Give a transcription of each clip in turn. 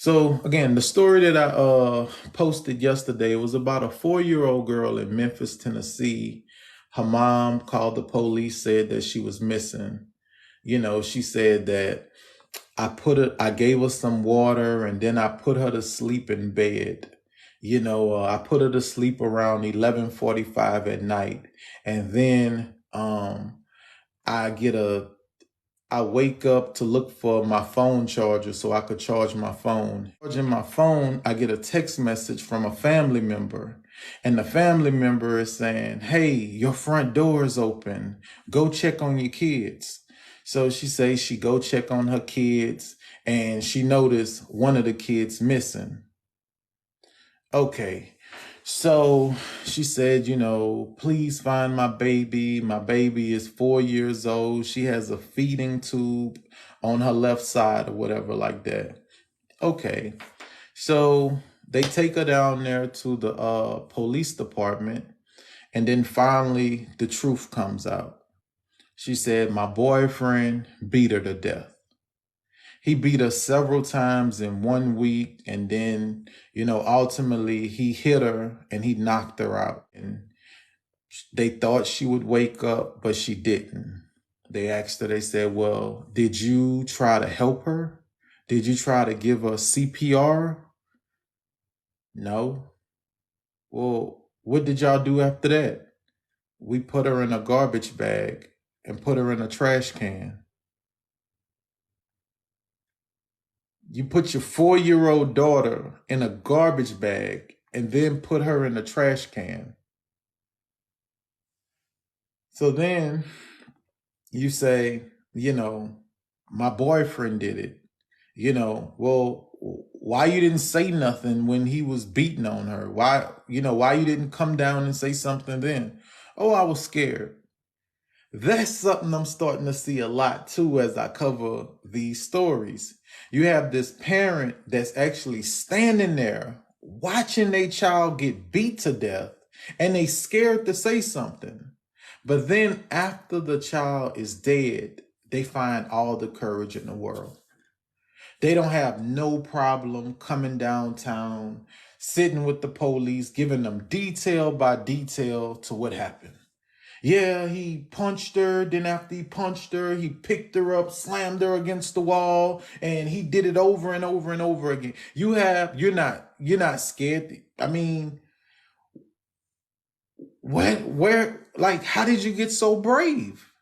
So again, the story that I posted yesterday was about a 4-year-old girl in Memphis, Tennessee. Her mom called the police, said that she was missing. She said that I gave her some water and then I put her to sleep in bed. I put her to sleep around 11:45 at night, and then I get a I wake up to look for my phone charger so I could charge my phone. Charging my phone, I get a text message from a family member. And the family member is saying, "Hey, your front door is open. Go check on your kids." So she says she go check on her kids and she noticed one of the kids missing. Okay. So she said, "Please find my baby. My baby is 4 years old. She has a feeding tube on her left side," or whatever like that. Okay. So they take her down there to the police department. And then finally the truth comes out. She said, "My boyfriend beat her to death. He beat her several times in 1 week. And then, ultimately he hit her and he knocked her out. And they thought she would wake up, but she didn't. They asked her, they said, "Well, did you try to help her? Did you try to give her CPR?" "No." "Well, what did y'all do after that?" "We put her in a garbage bag and put her in a trash can." You put your 4-year-old daughter in a garbage bag and then put her in a trash can. So then you say, "My boyfriend did it." Well, why you didn't say nothing when he was beating on her? Why you didn't come down and say something then? "Oh, I was scared." That's something I'm starting to see a lot too as I cover these stories. You have this parent that's actually standing there watching their child get beat to death and they scared to say something. But then after the child is dead, they find all the courage in the world. They don't have no problem coming downtown, sitting with the police, giving them detail by detail to what happened. "Yeah, he punched her. Then after he punched her, he picked her up, slammed her against the wall, and he did it over and over and over again." You're not scared. I mean, like, how did you get so brave?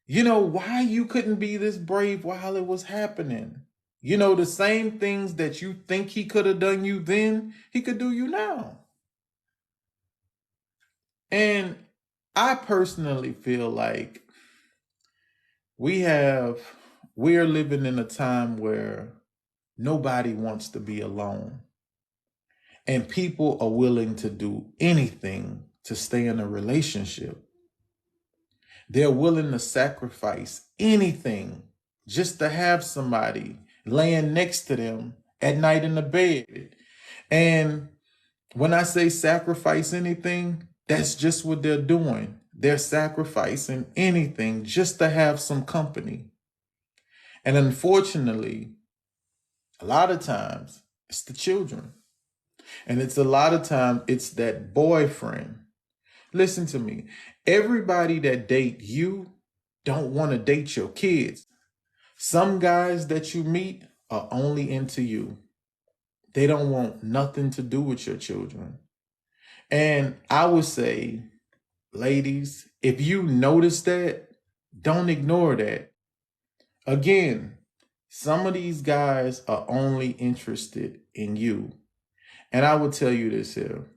Why you couldn't be this brave while it was happening? The same things that you think he could have done you then, he could do you now. And I personally feel like we are living in a time where nobody wants to be alone. And people are willing to do anything to stay in a relationship. They're willing to sacrifice anything just to have somebody laying next to them at night in the bed. And when I say sacrifice anything, that's just what they're doing. They're sacrificing anything just to have some company. And unfortunately, a lot of times it's the children. And it's a lot of times it's that boyfriend. Listen to me. Everybody that date you don't want to date your kids. Some guys that you meet are only into you. They don't want nothing to do with your children. And I would say, ladies, if you notice that, don't ignore that. Again, some of these guys are only interested in you. And I would tell you this here.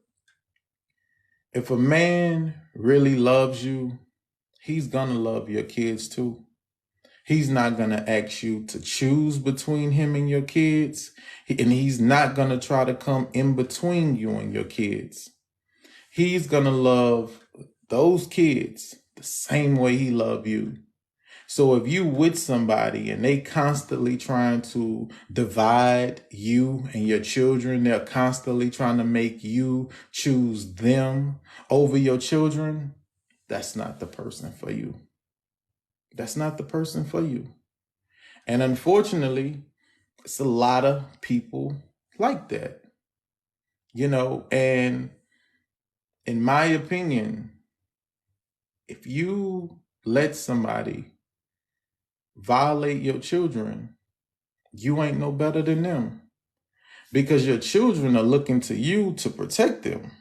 If a man really loves you, he's gonna love your kids too. He's not gonna ask you to choose between him and your kids. And he's not gonna try to come in between you and your kids. He's gonna love those kids the same way he loved you. So if you with somebody and they constantly trying to divide you and your children, they're constantly trying to make you choose them over your children, that's not the person for you. That's not the person for you. And unfortunately, It's a lot of people like that, and in my opinion, if you let somebody violate your children, you ain't no better than them, because your children are looking to you to protect them,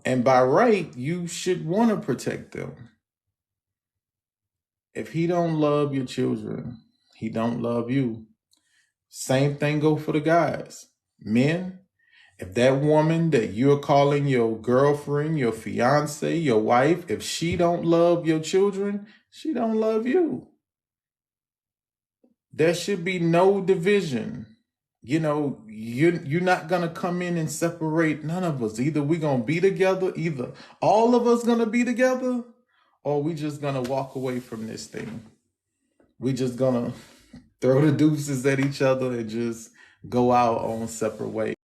and by right, you should want to protect them. If he don't love your children, he don't love you. Same thing go for the guys. Men, if that woman that you're calling your girlfriend, your fiance, your wife, if she don't love your children, she don't love you. There should be no division. You're not gonna come in and separate none of us. Either we're gonna be together, either all of us gonna be together, or we just gonna walk away from this thing. We just gonna throw the deuces at each other and just go out on separate ways.